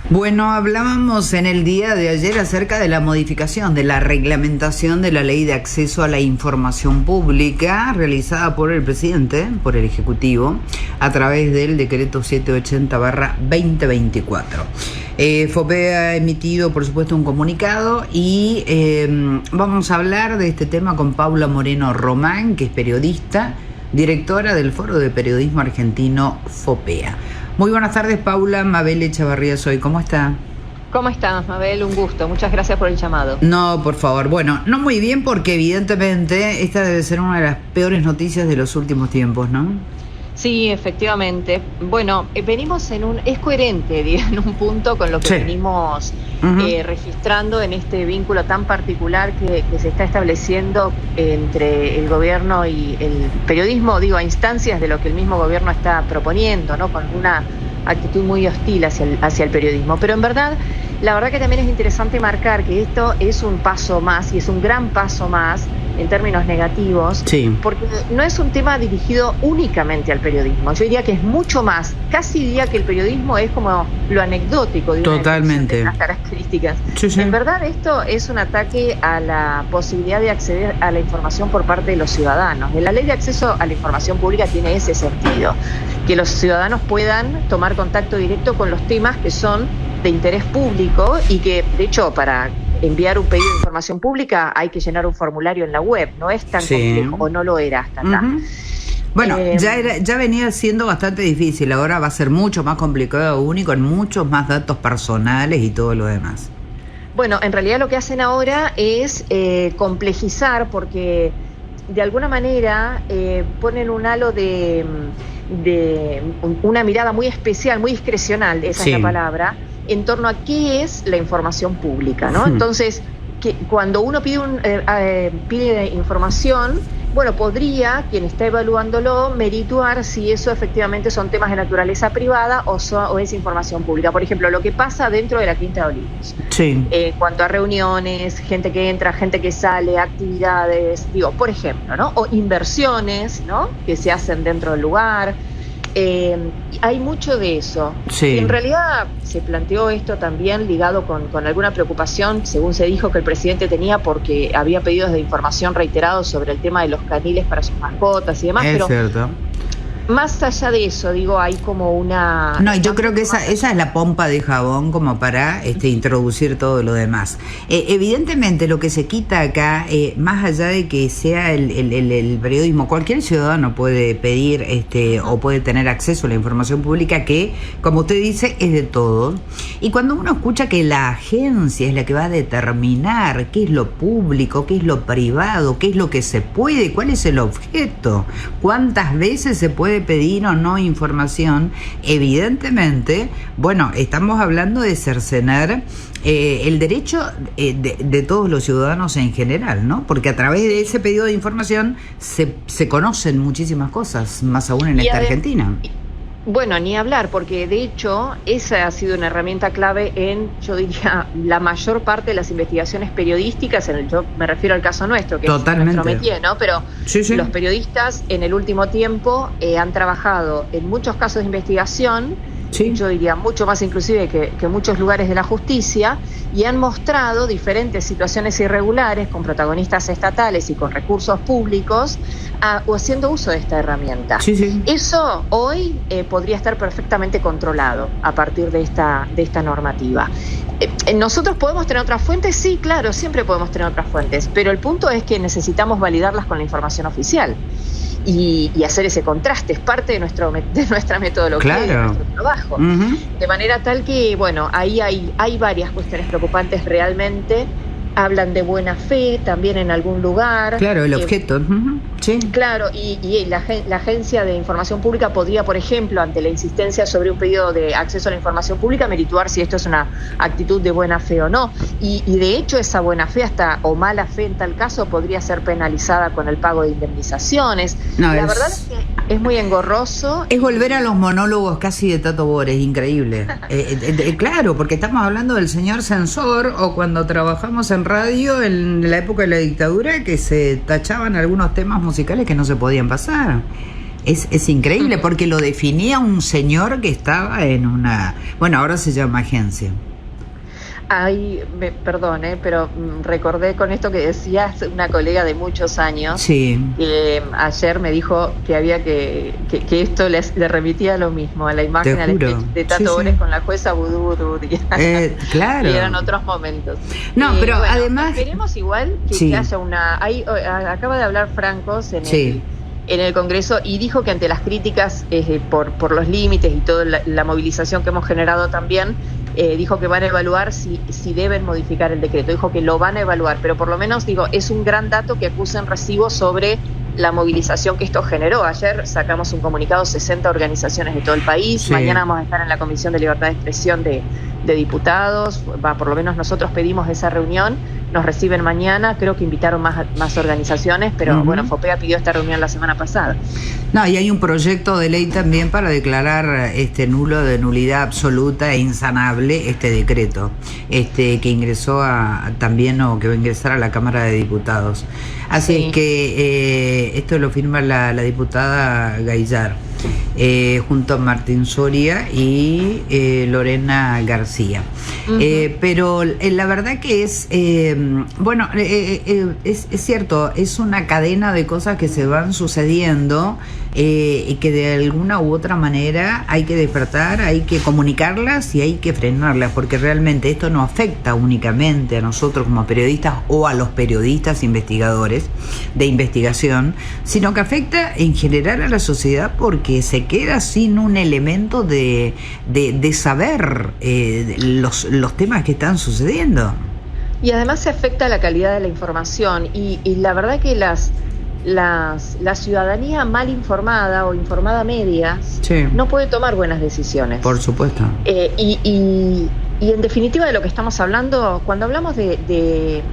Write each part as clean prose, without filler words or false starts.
Bueno, hablábamos en el día de ayer acerca de la modificación de la reglamentación de la Ley de Acceso a la Información Pública realizada por el presidente, por el Ejecutivo, a través del decreto 780/2024. FOPEA ha emitido, por supuesto, un comunicado y vamos a hablar de este tema con Paula Moreno Román, que es periodista, directora del Foro de Periodismo Argentino FOPEA. Muy buenas tardes, Paula. Mabel Echavarría soy. ¿Cómo está? ¿Cómo estás, Mabel? Un gusto. Muchas gracias por el llamado. No, por favor. Bueno, no muy bien porque evidentemente esta debe ser una de las peores noticias de los últimos tiempos, ¿no? Sí, efectivamente. Bueno, venimos es coherente, digo, en un punto con lo que venimos registrando en este vínculo tan particular que se está estableciendo entre el gobierno y el periodismo, digo, a instancias de lo que el mismo gobierno está proponiendo, ¿no? Con una actitud muy hostil hacia el periodismo. Pero en verdad, la verdad que también es interesante marcar que esto es un paso más, y es un gran paso más en términos negativos, porque no es un tema dirigido únicamente al periodismo. Yo diría que es mucho más, casi diría que el periodismo es como lo anecdótico de totalmente las características. En verdad esto es un ataque a la posibilidad de acceder a la información por parte de los ciudadanos. La Ley de Acceso a la Información Pública tiene ese sentido, que los ciudadanos puedan tomar contacto directo con los temas que son de interés público y que, de hecho, para enviar un pedido de información pública hay que llenar un formulario en la web, no es tan complejo, o no lo era hasta acá. Bueno, ya venía siendo bastante difícil, ahora va a ser mucho más complicado aún y con muchos más datos personales y todo lo demás. Bueno, en realidad lo que hacen ahora es complejizar, porque de alguna manera ponen un halo de una mirada muy especial, muy discrecional, esa es la palabra, en torno a qué es la información pública, ¿no? Entonces, cuando uno pide información, bueno, podría, quien está evaluándolo, merituar si eso efectivamente son temas de naturaleza privada o es información pública. Por ejemplo, lo que pasa dentro de la Quinta de Olivos. En cuanto a reuniones, gente que entra, gente que sale, actividades, digo, por ejemplo, ¿no? O inversiones, ¿no? Que se hacen dentro del lugar. Hay mucho de eso. Y en realidad se planteó esto también ligado con alguna preocupación, según se dijo, que el presidente tenía porque había pedidos de información reiterados sobre el tema de los caniles para sus mascotas y demás. Es cierto. Más allá de eso, digo, hay como una... No, yo creo que esa es la pompa de jabón como para introducir todo lo demás. Evidentemente lo que se quita acá, más allá de que sea el periodismo, cualquier ciudadano puede pedir o puede tener acceso a la información pública que, como usted dice, es de todo. Y cuando uno escucha que la agencia es la que va a determinar qué es lo público, qué es lo privado, qué es lo que se puede, cuál es el objeto, cuántas veces se puede pedir o no información, evidentemente, bueno, estamos hablando de cercenar el derecho de todos los ciudadanos en general, ¿no? Porque a través de ese pedido de información se conocen muchísimas cosas, más aún en esta Argentina. Bueno, ni hablar, porque de hecho esa ha sido una herramienta clave en, yo diría, la mayor parte de las investigaciones periodísticas, yo me refiero al caso nuestro, que es nuestro métier, ¿no? Pero los periodistas en el último tiempo han trabajado en muchos casos de investigación, yo diría mucho más inclusive que muchos lugares de la justicia, y han mostrado diferentes situaciones irregulares con protagonistas estatales y con recursos públicos o haciendo uso de esta herramienta. Eso hoy podría estar perfectamente controlado a partir de esta normativa. ¿Nosotros podemos tener otras fuentes? Sí, claro, siempre podemos tener otras fuentes, pero el punto es que necesitamos validarlas con la información oficial y hacer ese contraste, es parte de nuestra metodología, de nuestro trabajo. De manera tal que, bueno, ahí hay varias cuestiones preocupantes realmente. Hablan de buena fe también en algún lugar. Claro, el objeto. Claro, y la Agencia de Información Pública podría, por ejemplo, ante la insistencia sobre un pedido de acceso a la información pública, merituar si esto es una actitud de buena fe o no. Y de hecho esa buena fe o mala fe en tal caso podría ser penalizada con el pago de indemnizaciones. La verdad es que es muy engorroso. Es volver a los monólogos casi de Tato Bores, increíble. Claro, porque estamos hablando del señor censor, o cuando trabajamos en radio en la época de la dictadura, que se tachaban algunos temas musicales que no se podían pasar. Es increíble porque lo definía un señor que estaba en una... Bueno, ahora se llama agencia. Ay, perdón, pero recordé con esto que decías una colega de muchos años, sí, que ayer me dijo que había que esto le remitía a lo mismo, a la imagen de Tato Bores con la jueza Vudú. Claro. Y eran otros momentos. No, pero bueno, además... Esperemos igual que haya una... acaba de hablar Francos en el Congreso y dijo que ante las críticas por los límites y toda la movilización que hemos generado también, dijo que van a evaluar si deben modificar el decreto. Dijo que lo van a evaluar, pero por lo menos, es un gran dato que acusen recibo sobre la movilización que esto generó. Ayer sacamos un comunicado, 60 organizaciones de todo el país. Sí. Mañana vamos a estar en la Comisión de Libertad de Expresión de Diputados. Por lo menos nosotros pedimos esa reunión. Nos reciben mañana, creo que invitaron más organizaciones, pero bueno, FOPEA pidió esta reunión la semana pasada. No, y hay un proyecto de ley también para declarar nulo, de nulidad absoluta e insanable este decreto, que ingresó también, o que va a ingresar a la Cámara de Diputados. Así es que esto lo firma la diputada Gaillar, junto a Martín Soria y Lorena García. Pero la verdad que es cierto, es una cadena de cosas que se van sucediendo y que de alguna u otra manera hay que despertar, hay que comunicarlas y hay que frenarlas, porque realmente esto no afecta únicamente a nosotros como periodistas o a los periodistas investigadores de investigación, sino que afecta en general a la sociedad, porque se queda sin un elemento de saber los temas que están sucediendo. Y además se afecta la calidad de la información y la verdad que la ciudadanía mal informada o informada a medias no puede tomar buenas decisiones. Por supuesto. Y en definitiva de lo que estamos hablando, cuando hablamos de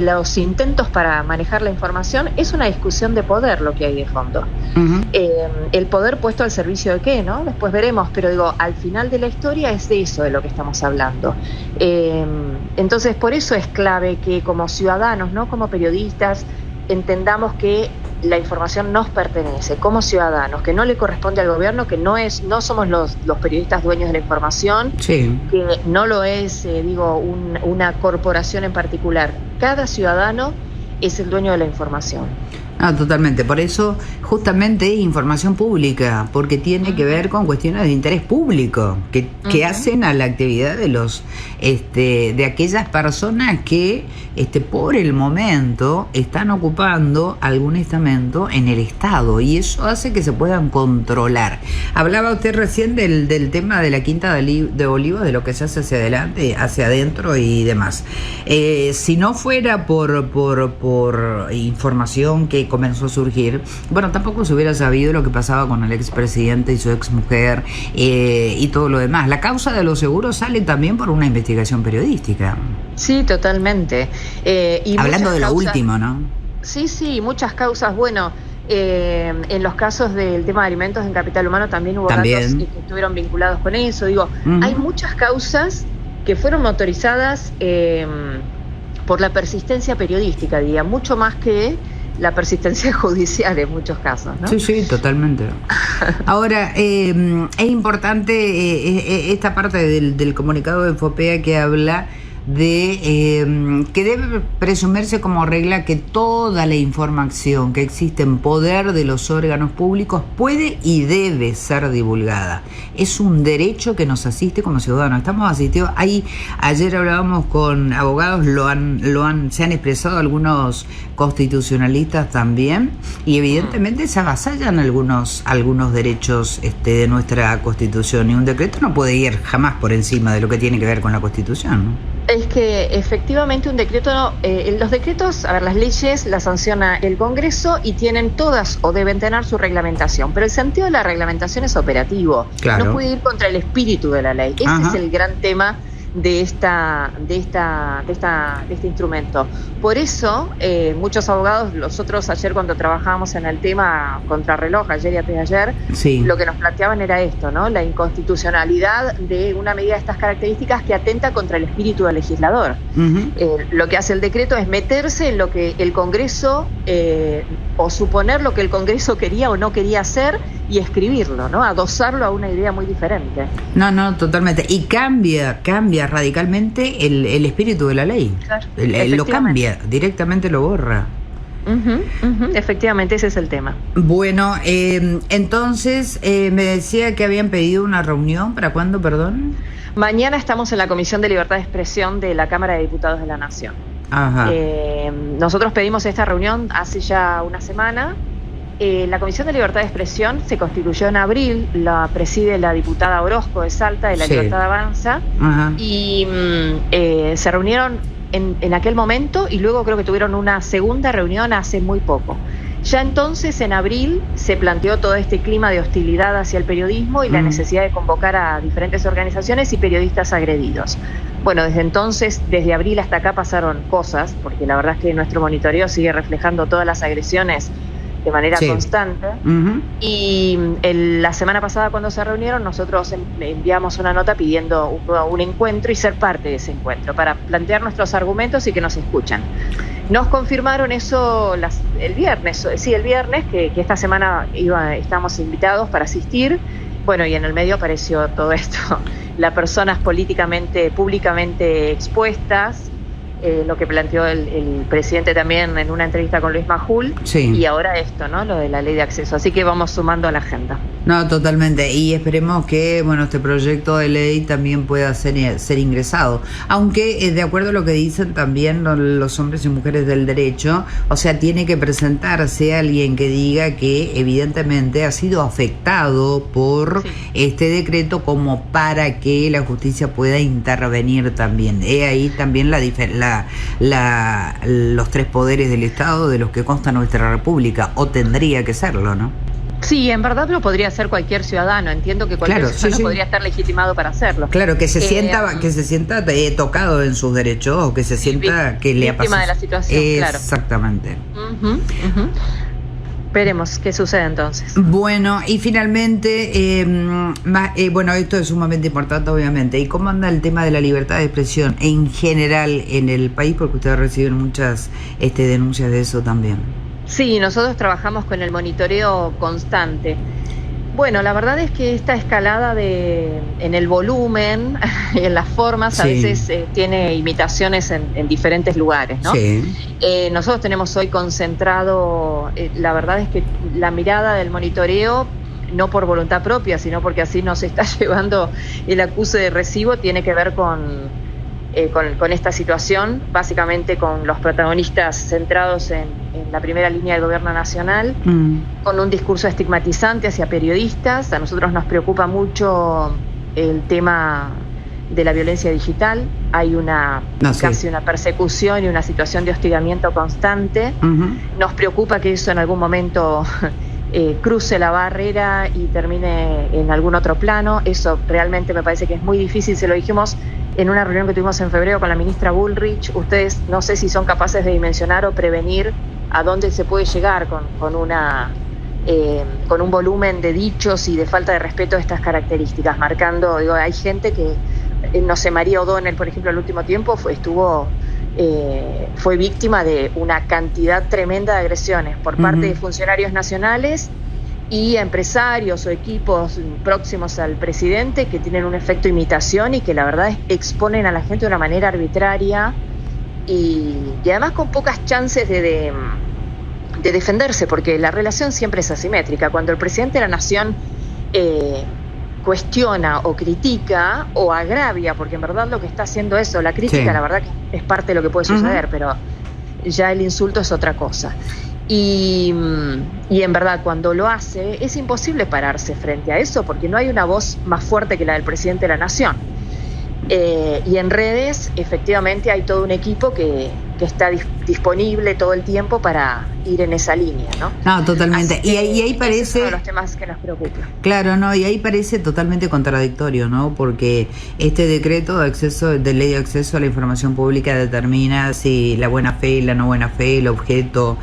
los intentos para manejar la información, es una discusión de poder lo que hay de fondo. El poder puesto al servicio de qué, ¿no? Después veremos, pero al final de la historia es de eso de lo que estamos hablando. Entonces, por eso es clave que como ciudadanos, no como periodistas, entendamos que la información nos pertenece como ciudadanos, que no le corresponde al gobierno, que no somos los periodistas dueños de la información, que no lo es, una corporación en particular. Cada ciudadano es el dueño de la información. Ah, totalmente. Por eso justamente es información pública, porque tiene que ver con cuestiones de interés público que hacen a la actividad de los de aquellas personas que por el momento están ocupando algún estamento en el Estado, y eso hace que se puedan controlar. Hablaba usted recién del tema de la Quinta de Olivos, de lo que se hace hacia adelante, hacia adentro y demás. Si no fuera por información que comenzó a surgir, tampoco se hubiera sabido lo que pasaba con el expresidente y su exmujer y todo lo demás. La causa de los seguros sale también por una investigación periodística. Sí, totalmente. Y hablando de lo último, ¿no? Sí, muchas causas. En los casos del tema de alimentos en Capital Humano también hubo datos que estuvieron vinculados con eso. Hay muchas causas que fueron motorizadas por la persistencia periodística, diría, mucho más que la persistencia judicial en muchos casos, ¿no? Sí, totalmente. Ahora, es importante esta parte del comunicado de FOPEA que habla de que debe presumirse como regla que toda la información que existe en poder de los órganos públicos puede y debe ser divulgada. Es un derecho que nos asiste como ciudadanos. Estamos asistidos. Ayer hablábamos con abogados, se han expresado algunos constitucionalistas también, y evidentemente se avasallan algunos derechos de nuestra Constitución, y un decreto no puede ir jamás por encima de lo que tiene que ver con la Constitución, ¿no? Es que efectivamente un decreto, los decretos, las leyes las sanciona el Congreso y tienen todas o deben tener su reglamentación, pero el sentido de la reglamentación es operativo, no puede ir contra el espíritu de la ley. Ese es el gran tema de este instrumento. Por eso, muchos abogados, nosotros ayer cuando trabajábamos en el tema contrarreloj, ayer y antes de ayer, sí, lo que nos planteaban era esto, ¿no? La inconstitucionalidad de una medida de estas características que atenta contra el espíritu del legislador. Lo que hace el decreto es meterse en lo que el Congreso, o suponer lo que el Congreso quería o no quería hacer y escribirlo, ¿no? Adosarlo a una idea muy diferente. No, totalmente. Y cambia radicalmente el espíritu de la ley. Claro, lo cambia, directamente lo borra. Efectivamente, ese es el tema. Bueno, entonces me decía que habían pedido una reunión. ¿Para cuándo, perdón? Mañana estamos en la Comisión de Libertad de Expresión de la Cámara de Diputados de la Nación. Ajá. Nosotros pedimos esta reunión hace ya una semana. La Comisión de Libertad de Expresión se constituyó en abril, la preside la diputada Orozco de Salta, de la Libertad Avanza, y se reunieron en aquel momento y luego creo que tuvieron una segunda reunión hace muy poco. Ya entonces, en abril, se planteó todo este clima de hostilidad hacia el periodismo y la necesidad de convocar a diferentes organizaciones y periodistas agredidos. Bueno, desde entonces, desde abril hasta acá pasaron cosas, porque la verdad es que nuestro monitoreo sigue reflejando todas las agresiones de manera constante. Y la semana pasada, cuando se reunieron, nosotros enviamos una nota pidiendo un encuentro y ser parte de ese encuentro para plantear nuestros argumentos y que nos escuchen. Nos confirmaron eso el viernes, que esta semana estábamos invitados para asistir. Bueno, y en el medio apareció todo esto, las personas públicamente expuestas, lo que planteó el presidente también en una entrevista con Luis Majul, y ahora esto, ¿no? Lo de la ley de acceso. Así que vamos sumando a la agenda. No, totalmente. Y esperemos que, este proyecto de ley también pueda ser ingresado. Aunque, de acuerdo a lo que dicen también los hombres y mujeres del derecho, o sea, tiene que presentarse alguien que diga que evidentemente ha sido afectado por este decreto como para que la justicia pueda intervenir también. Ahí también los tres poderes del Estado de los que consta nuestra República, o tendría que serlo, ¿no? Sí, en verdad lo podría hacer cualquier ciudadano. Entiendo que cualquier ciudadano podría estar legitimado para hacerlo. Claro, que se sienta tocado en sus derechos, o que se sienta que le ha pasado. Víctima de la situación, Exactamente. Veremos qué sucede entonces. Bueno, y finalmente, esto es sumamente importante, obviamente. ¿Y cómo anda el tema de la libertad de expresión en general en el país? Porque ustedes reciben muchas denuncias de eso también. Sí, nosotros trabajamos con el monitoreo constante. Bueno, la verdad es que esta escalada en el volumen y en las formas a veces tiene imitaciones en diferentes lugares, ¿no? Nosotros tenemos hoy concentrado, la verdad es que la mirada del monitoreo, no por voluntad propia, sino porque así nos está llevando el acuse de recibo, tiene que ver con esta situación, básicamente con los protagonistas centrados en la primera línea del gobierno nacional, con un discurso estigmatizante hacia periodistas. A nosotros nos preocupa mucho el tema de la violencia digital. Hay casi una persecución y una situación de hostigamiento constante. Nos preocupa que eso en algún momento cruce la barrera y termine en algún otro plano. Eso realmente me parece que es muy difícil. Se lo dijimos en una reunión que tuvimos en febrero con la ministra Bullrich. Ustedes no sé si son capaces de dimensionar o prevenir a dónde se puede llegar con un volumen de dichos y de falta de respeto de estas características, marcando, hay gente que, María O'Donnell, por ejemplo, el último tiempo fue víctima de una cantidad tremenda de agresiones por parte de funcionarios nacionales y empresarios o equipos próximos al presidente que tienen un efecto imitación y que la verdad exponen a la gente de una manera arbitraria y además con pocas chances de defenderse, porque la relación siempre es asimétrica. Cuando el presidente de la nación cuestiona o critica o agravia, porque en verdad lo que está haciendo eso, la crítica, la verdad que es parte de lo que puede suceder, pero ya el insulto es otra cosa. Y en verdad cuando lo hace es imposible pararse frente a eso porque no hay una voz más fuerte que la del presidente de la nación. Y en redes efectivamente hay todo un equipo que está disponible todo el tiempo para ir en esa línea, ¿no? No, totalmente. Y ahí parece... Es uno de los temas que nos preocupa. Claro, no, y ahí parece totalmente contradictorio, ¿no? Porque este decreto de ley de acceso a la información pública determina si la buena fe y la no buena fe, el objeto,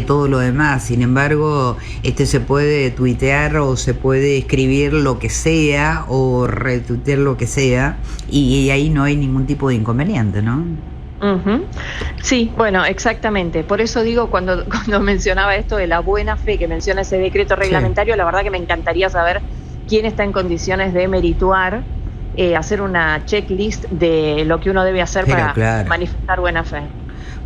todo lo demás. Sin embargo, se puede tuitear o se puede escribir lo que sea o retuitear lo que sea y ahí no hay ningún tipo de inconveniente, ¿no? Uh-huh. Sí, bueno, exactamente. Por eso digo, cuando mencionaba esto de la buena fe que menciona ese decreto reglamentario, sí, la verdad que me encantaría saber quién está en condiciones de merituar, hacer una checklist de lo que uno debe hacer para manifestar buena fe.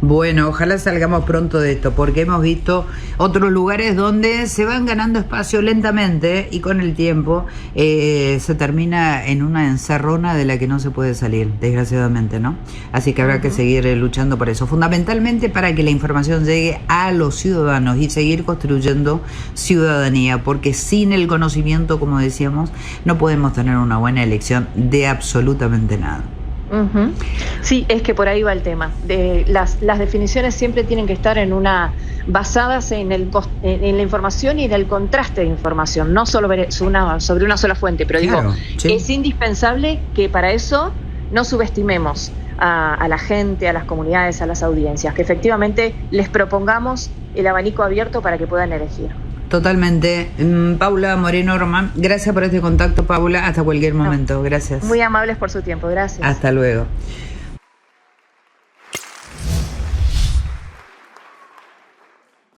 Bueno, ojalá salgamos pronto de esto, porque hemos visto otros lugares donde se van ganando espacio lentamente y con el tiempo se termina en una encerrona de la que no se puede salir, desgraciadamente, ¿no? Así que habrá que seguir luchando por eso, fundamentalmente para que la información llegue a los ciudadanos y seguir construyendo ciudadanía, porque sin el conocimiento, como decíamos, no podemos tener una buena elección de absolutamente nada. Uh-huh. Sí, es que por ahí va el tema. Las definiciones siempre tienen que estar basadas en la información y en el contraste de información, no solo sobre una sola fuente, pero claro, sí, es indispensable que para eso no subestimemos a la gente, a las comunidades, a las audiencias, que efectivamente les propongamos el abanico abierto para que puedan elegir. Totalmente. Paula Moreno Román, gracias por este contacto, Paula. Hasta cualquier momento. Gracias. Muy amables por su tiempo. Gracias. Hasta luego.